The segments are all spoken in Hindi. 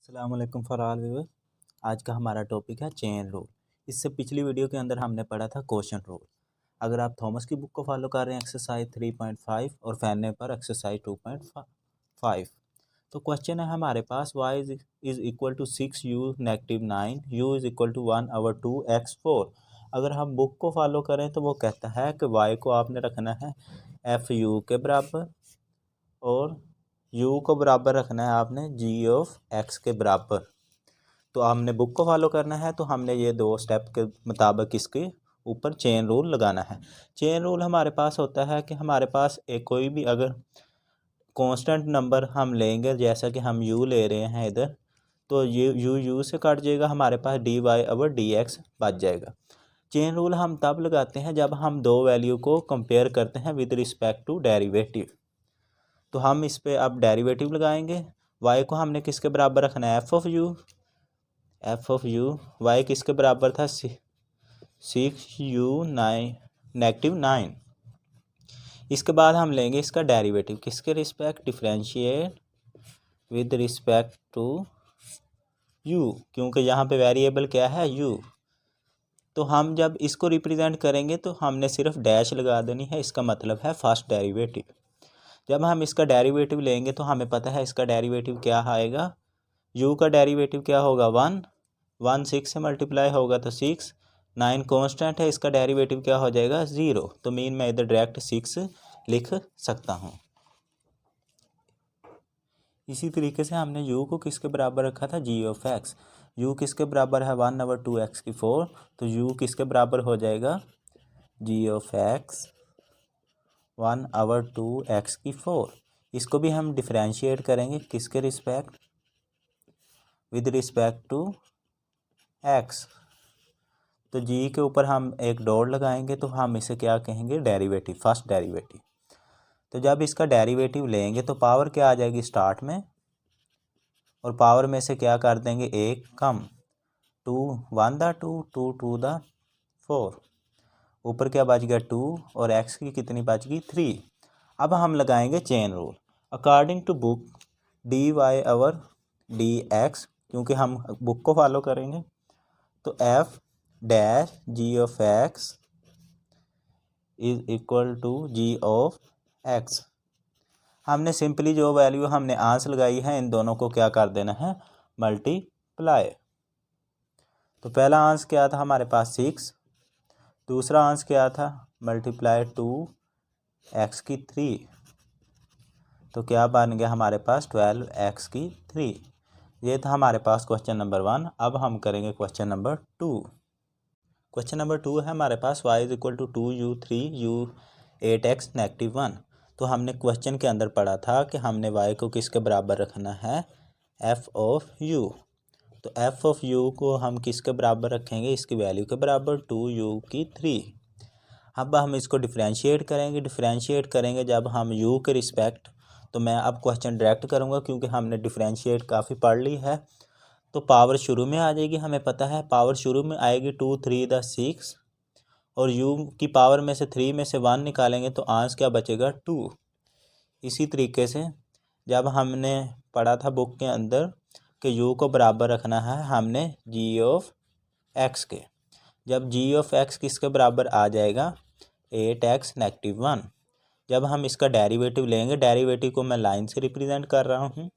अस्सलाम वालेकुम फॉर ऑल व्यूअर। आज का हमारा टॉपिक है चेन रूल। इससे पिछली वीडियो के अंदर हमने पढ़ा था क्वेश्चन रूल। अगर आप थॉमस की बुक को फॉलो कर रहे हैं एक्सरसाइज 3.5 और फैने पर एक्सरसाइज 2.5, तो क्वेश्चन है हमारे पास y is equal to 6u negative 9 u is equal to 1/2x4। अगर हम बुक को फॉलो करें तो वो कहता है कि y को आपने रखना है एफ यू के बराबर और u को बराबर रखना है आपने g ऑफ x के बराबर। तो हमने बुक को फॉलो करना है, तो हमने ये दो स्टेप के मुताबिक इसके ऊपर चेन रूल लगाना है। चेन रूल हमारे पास होता है कि हमारे पास एक कोई भी अगर कांस्टेंट नंबर हम लेंगे, जैसा कि हम u ले रहे हैं इधर, तो u से कट जाएगा, हमारे पास dy/dx बच जाएगा। चेन रूल हम तब लगाते हैं जब हम दो वैल्यू को कंपेयर करते हैं विद रिस्पेक्ट टू डेरिवेटिव। तो हम इस पे अब डेरिवेटिव लगाएंगे। y को हमने किसके बराबर रखना है, एफ ऑफ यू वाई किसके बराबर था, 6u नेगेटिव 9। इसके बाद हम लेंगे इसका डेरिवेटिव किसके respect, differentiate with respect to u, क्योंकि यहाँ पे वेरिएबल क्या है u। तो हम जब इसको रिप्रेजेंट करेंगे तो हमने सिर्फ डैश लगा देनी है, इसका मतलब है फर्स्ट डेरिवेटिव। जब हम इसका डेरिवेटिव लेंगे तो हमें पता है इसका डेरिवेटिव क्या आएगा, u का डेरिवेटिव क्या होगा 1 6 से मल्टीप्लाई होगा तो 6, 9 कांस्टेंट है, इसका डेरिवेटिव क्या हो जाएगा 0। तो मीन मैं इधर डायरेक्ट 6 लिख सकता हूँ। इसी तरीके से हमने u को किसके बराबर रखा था, g ऑफ x। u किसके बराबर है 1/2x4, तो u किसके बराबर हो जाएगा g ऑफ x 1/2x4। इसको भी हम डिफरेंशिएट करेंगे किसके respect, with respect to x। तो g के ऊपर हम एक डॉट लगाएंगे तो हम इसे क्या कहेंगे, डेरिवेटिव, फर्स्ट डेरिवेटिव। तो जब इसका डेरिवेटिव लेंगे तो पावर क्या आ जाएगी स्टार्ट में, और पावर में से क्या कर देंगे एक कम, 2 1 दा 2 2 2 दा 4, ऊपर क्या बच गया 2 और x की कितनी बच गई 3। अब हम लगाएंगे chain rule according to book dy/dx, क्योंकि हम बुक को फॉलो करेंगे। तो f dash g of x is equal to g of x। हमने सिंपली जो वैल्यू हमने आंसर लगाई है इन दोनों को क्या कर देना है, मल्टीप्लाई। तो पहला आंसर क्या था हमारे पास 6, दूसरा आंसर क्या था मल्टीप्लाई 2x की 3, तो क्या बन गया हमारे पास 12x की 3। ये था हमारे पास क्वेश्चन नंबर 1। अब हम करेंगे क्वेश्चन नंबर 2। क्वेश्चन नंबर 2 है हमारे पास y is equal to 2u 3u 8x negative 1। तो हमने क्वेश्चन के अंदर पढ़ा था कि हमने y को किसके बराबर रखना है, f ऑफ u। तो f ऑफ u को हम किसके बराबर रखेंगे, इसकी वैल्यू के बराबर 2u की 3। अब हम इसको डिफरेंशिएट करेंगे जब हम u के रिस्पेक्ट। तो मैं अब क्वेश्चन डायरेक्ट करूँगा क्योंकि हमने डिफरेंशिएट काफ़ी पढ़ ली है। तो पावर शुरू में आ जाएगी, हमें पता है पावर शुरू में आएगी 2 3 दा 6, और u की पावर में से 3 में से 1 निकालेंगे तो आंसर क्या बचेगा 2। इसी तरीके से जब हमने पढ़ा था बुक के अंदर कि u को बराबर रखना है हमने g ऑफ x के, जब g ऑफ x किसके बराबर आ जाएगा 8x नेगेटिव 1। जब हम इसका डेरिवेटिव लेंगे, डेरिवेटिव को मैं लाइन से रिप्रेजेंट कर रहा हूँ,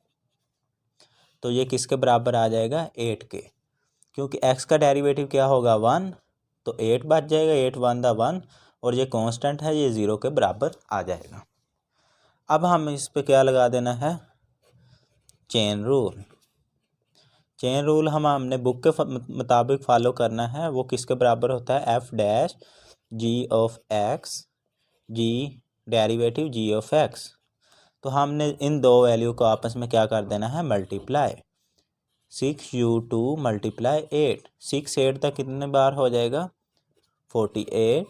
तो ये किसके बराबर आ जाएगा 8 के, क्योंकि x का डेरिवेटिव क्या होगा 1, तो 8 बच जाएगा, 8 1 दा 1, और ये कांस्टेंट है, ये 0 के बराबर आ जाएगा। अब हम इस पे क्या लगा देना है, चेन रूल। चेन रूल हमने बुक के मुताबिक फॉलो करना है। वो किसके बराबर होता है, f dash g of x, g derivative g of x। तो हमने इन दो वैल्यू को आपस में क्या कर देना है, मल्टीप्लाई। 6u2 मल्टीप्लाई 8, 6 8 तक कितने बार हो जाएगा 48।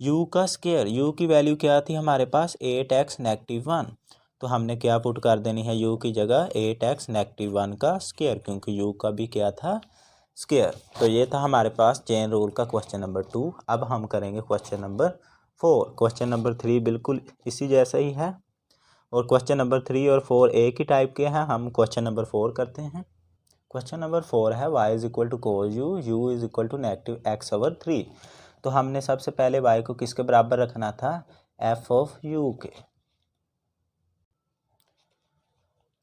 u का स्क्वायर, u की वैल्यू क्या थी हमारे पास 8x नेगेटिव 1, तो हमने क्या पुट कर देनी है u की जगह 8x नेगेटिव 1 का स्क्वायर, क्योंकि u का भी क्या था स्क्वायर। तो ये था हमारे पास चेन रूल का क्वेश्चन नंबर 2। अब हम करेंगे क्वेश्चन नंबर 4। क्वेश्चन नंबर 3 बिल्कुल इसी जैसा ही है। और क्वेश्चन नंबर 3 और 4 एक ही टाइप के हैं। हम क्वेश्चन नंबर 4 करते हैं। क्वेश्चन नंबर 4 है y is equal to cos u, u is equal to negative x over 3। तो हमने सबसे पहले y को किसके बराबर रखना था, f ऑफ u के।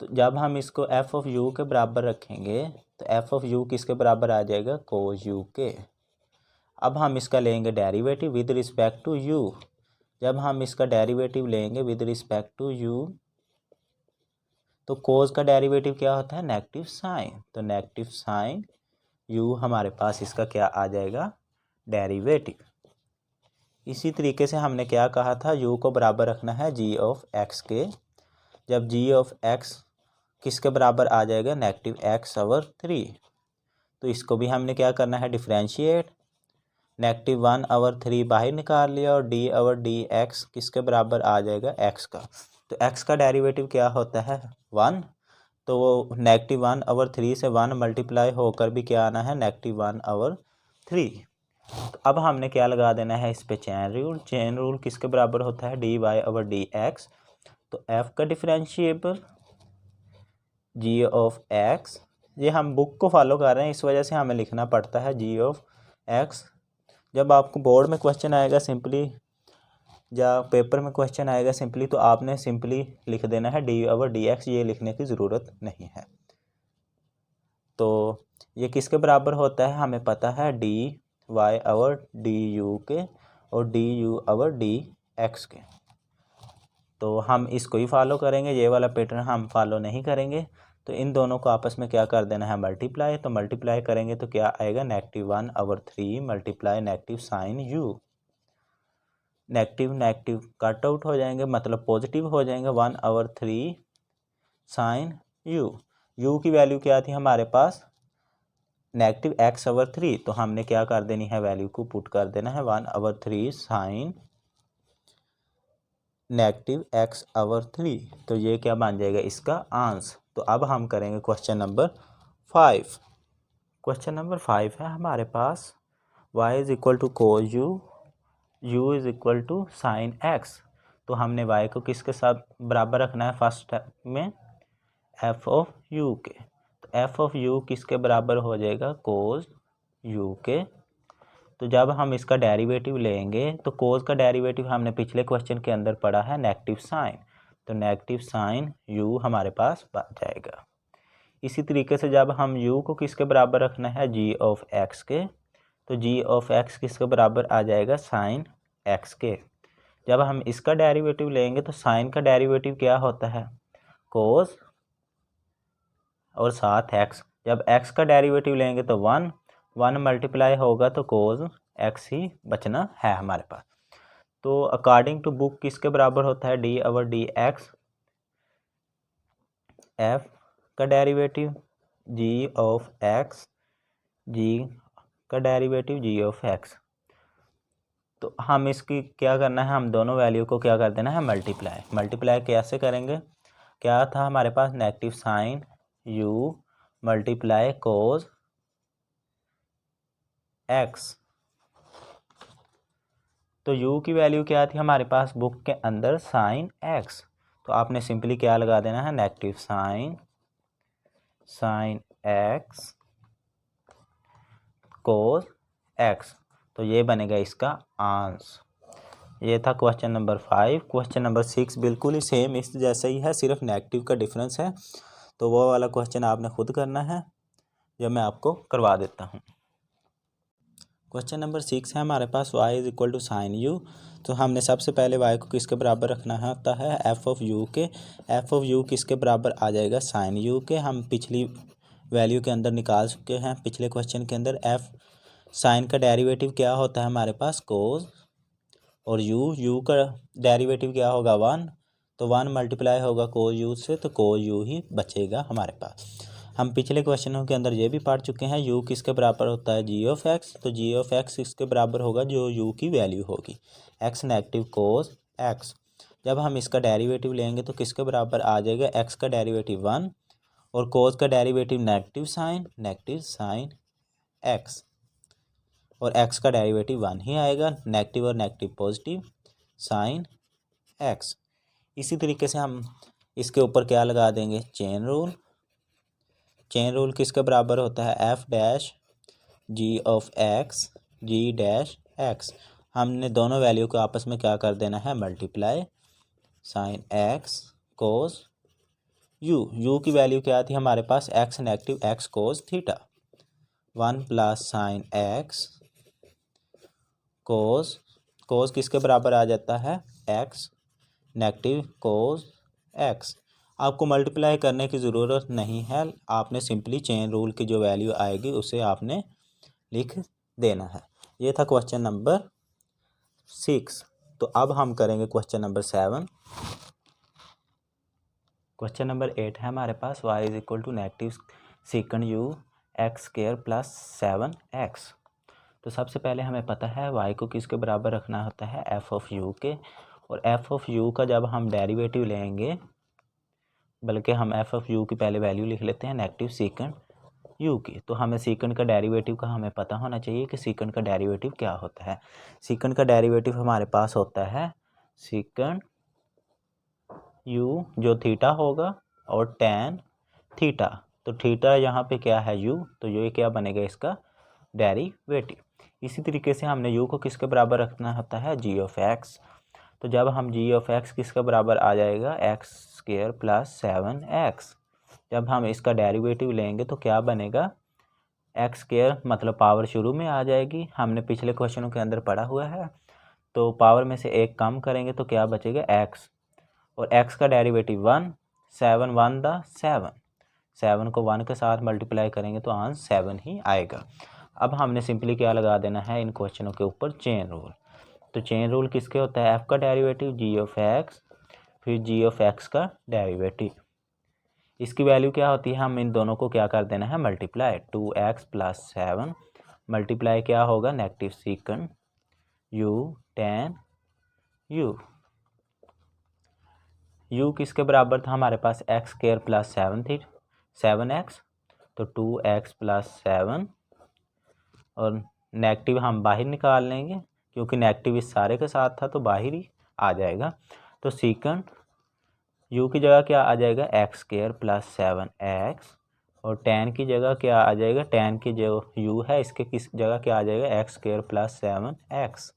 तो जब हम इसको f ऑफ u के बराबर रखेंगे तो f ऑफ u किसके बराबर आ जाएगा, कोस u के। अब हम इसका लेंगे derivative with respect to u। जब हम इसका डेरिवेटिव लेंगे विद रिस्पेक्ट टू u तो कोस का डेरिवेटिव क्या होता है, नेगेटिव साइन। तो नेगेटिव साइन u हमारे पास इसका क्या आ जाएगा, डेरिवेटिव। इसी तरीके से हमने क्या कहा था, u को बराबर रखना है g ऑफ x के। जब g ऑफ x किसके बराबर आ जाएगा, नेगेटिव x ओवर 3। तो इसको भी हमने क्या करना है, डिफ्रेंशिएट। नेगेटिव 1 ओवर 3 बाहर निकाल लिया और d ओवर डी एक्स किसके बराबर आ जाएगा, x का। तो x का डेरिवेटिव क्या होता है, 1। तो वो नेगेटिव 1 ओवर 3 से 1 मल्टीप्लाई होकर भी क्या आना है, नेगेटिव 1 ओवर 3। तो अब हमने क्या लगा देना है इस पे, चेन रूल। चेन रूल किसके बराबर होता है, dy ओवर डी एक्स। तो f का डिफरेंशिएबल g ऑफ x, ये हम बुक को फॉलो कर रहे हैं इस वजह से हमें लिखना पड़ता है g ऑफ x। जब आपको बोर्ड में क्वेश्चन आएगा सिंपली, या पेपर में क्वेश्चन आएगा सिंपली, तो आपने सिंपली लिख देना है डी ओवर डी एक्स, ये लिखने की ज़रूरत नहीं है। तो ये किसके बराबर होता है, हमें पता है d y over d u के और d u over d x के। तो हम इसको ही फॉलो करेंगे, ये वाला पैटर्न हम फॉलो नहीं करेंगे। तो इन दोनों को आपस में क्या कर देना है, मल्टीप्लाई। तो मल्टीप्लाई करेंगे तो क्या आएगा, negative 1 over 3 multiply negative sine u. Negative negative cut out हो जाएंगे, मतलब पॉजिटिव हो जाएंगे। 1 ओवर 3 साइन यू। यू की वैल्यू क्या थी हमारे पास, नेगेटिव एक्स ओवर 3। तो हमने क्या कर देनी है, वैल्यू को पुट कर देना है 1 over 3 sine negative x over 3। तो ये क्या बन जाएगा, इसका आंसर। तो अब हम करेंगे क्वेश्चन नंबर 5। क्वेश्चन नंबर 5 है हमारे पास, y is equal to cos u, u is equal to sine x। तो हमने y को किसके साथ बराबर रखना है, फर्स्ट स्टेप में f ऑफ u के। तो f ऑफ u किसके बराबर हो जाएगा, कोस u के। तो जब हम इसका डेरिवेटिव लेंगे तो कोस का डेरिवेटिव हमने पिछले क्वेश्चन के अंदर पढ़ा है नेगेटिव साइन। तो नेगेटिव साइन u हमारे पास बन जाएगा। इसी तरीके से जब हम u को किसके बराबर रखना है, g ऑफ x के। तो g ऑफ x किसके बराबर आ जाएगा, साइन x के। जब हम इसका डेरिवेटिव लेंगे तो साइन का डेरिवेटिव क्या होता है, कोस और साथ x। जब x का डेरिवेटिव लेंगे तो 1 मल्टीप्लाई होगा तो कोस x ही बचना है हमारे पास। तो अकॉर्डिंग टू बुक किसके बराबर होता है, D over d x, f का derivative g of x, g का डेरिवेटिव g ऑफ x। तो हम इसकी क्या करना है, हम दोनों वैल्यू को क्या कर देना है, मल्टीप्लाई। मल्टीप्लाई कैसे करेंगे, क्या था हमारे पास, negative sine u multiply cos x। तो u की वैल्यू क्या थी हमारे पास बुक के अंदर, साइन x। तो आपने सिंपली क्या लगा देना है, नेगेटिव साइन x कोस x। तो ये बनेगा इसका आंसर। ये था क्वेश्चन नंबर 5। क्वेश्चन नंबर 6 बिल्कुल ही सेम इस जैसा ही है, सिर्फ नेगेटिव का डिफरेंस है। तो वो वाला क्वेश्चन आपने खुद करना है, जो मैं आपको करवा देता हूँ। क्वेश्चन नंबर 6 है हमारे पास, y is equal to sine u. तो हमने सबसे पहले y को किसके बराबर रखना होता है, f ऑफ u के। f ऑफ u किसके बराबर आ जाएगा, साइन u के। हम पिछली वैल्यू के अंदर निकाल चुके हैं, पिछले क्वेश्चन के अंदर। f साइन का डेरिवेटिव क्या होता है हमारे पास, कोस। और u का डेरिवेटिव क्या होगा, 1। तो 1 मल्टीप्लाई होगा कोस u से, तो कोस u ही बचेगा हमारे पास। हम पिछले क्वेश्चनों के अंदर ये भी पढ़ चुके हैं, u किसके बराबर होता है, g ऑफ x। तो g ऑफ x इसके बराबर होगा जो u की वैल्यू होगी, x नेगेटिव कोस x। जब हम इसका डेरिवेटिव लेंगे तो किसके बराबर आ जाएगा, x का डेरिवेटिव 1 और कोस का डेरिवेटिव नेगेटिव साइन x। और x का डेरिवेटिव 1 ही आएगा, नेगेटिव और नेगेटिव पॉजिटिव साइन x। इसी तरीके से हम इसके ऊपर क्या लगा देंगे, चेन रूल। चेन रूल किसके बराबर होता है, f dash g of x g dash x. हमने दोनों वैल्यू को आपस में क्या कर देना है, multiply, sine x cos u की वैल्यू क्या थी हमारे पास, x negative x cos theta, 1 plus sine x cos किसके बराबर आ जाता है, एक्स नेगेटिव कोस एक्स। आपको मल्टीप्लाई करने की ज़रूरत नहीं है, आपने सिंपली चेन रूल की जो वैल्यू आएगी उसे आपने लिख देना है। ये था क्वेश्चन नंबर 6। तो अब हम करेंगे क्वेश्चन नंबर 7। क्वेश्चन नंबर 8 है हमारे पास, y is equal to negative second u x square plus 7x। तो सबसे पहले हमें पता है y को किसके बराबर रखना होता है, f ऑफ u के। और f ऑफ u का जब हम डेरिवेटिव लेंगे, बल्कि हम f ऑफ u की पहले वैल्यू लिख लेते हैं नेगेटिव सीकंड u की। तो हमें सीकंड का डेरिवेटिव का हमें पता होना चाहिए कि सीकंड का डेरिवेटिव क्या होता है। सीकंड का डेरिवेटिव हमारे पास होता है सीकंड u जो थीटा होगा और टैन थीटा। तो थीटा यहाँ पे क्या है u, तो ये क्या बनेगा इसका डेरिवेटिव। इसी तरीके से हमने u को किसके बराबर रखना होता है, g ऑफ x। तो जब हम g ऑफ x किसके बराबर आ जाएगा, एक्स स्क्वायर प्लस 7x। जब हम इसका डेरिवेटिव लेंगे तो क्या बनेगा, एक्स स्क्वायर मतलब पावर शुरू में आ जाएगी, हमने पिछले क्वेश्चनों के अंदर पढ़ा हुआ है। तो पावर में से एक कम करेंगे तो क्या बचेगा, x, और x का डेरिवेटिव 1, 7 1 द 7 को 1 के साथ मल्टीप्लाई करेंगे तो आंसर 7 ही आएगा। अब हमने सिंपली क्या लगा देना है इन क्वेश्चनों के ऊपर, चेन रूल। तो चेन रूल किसके होता है, f का डेरिवेटिव g ऑफ x, फिर g ऑफ x का डेरिवेटिव। इसकी वैल्यू क्या होती है, हम इन दोनों को क्या कर देना है, मल्टीप्लाई, 2x प्लस 7 मल्टीप्लाई क्या होगा, negative secant u tan u। u किसके बराबर था हमारे पास, एक्स स्क्वायर प्लस 7 थी 7x, तो 2x प्लस 7, और नेगेटिव हम बाहर निकाल लेंगे क्योंकि नेगेटिव इस सारे के साथ था तो बाहर ही आ जाएगा। तो सीकंड u की जगह क्या आ जाएगा, एक्स स्क्वायर प्लस 7x, और tan की जगह क्या आ जाएगा, tan की जो u है इसके किस जगह क्या आ जाएगा, एक्स स्क्वायर प्लस 7x।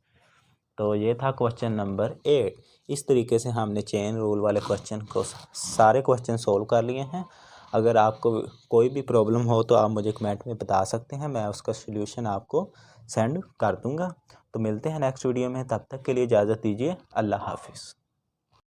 तो ये था क्वेश्चन नंबर 8। इस तरीके से हमने चेन रूल वाले क्वेश्चन को सारे क्वेश्चन सोल्व कर लिए हैं। अगर आपको कोई भी प्रॉब्लम हो तो आप मुझे कमेंट में बता सकते हैं, मैं उसका सलूशन आपको सेंड कर दूंगा। तो मिलते हैं नेक्स्ट वीडियो में, तब तक के लिए इजाज़त दीजिए, अल्लाह हाफिज़।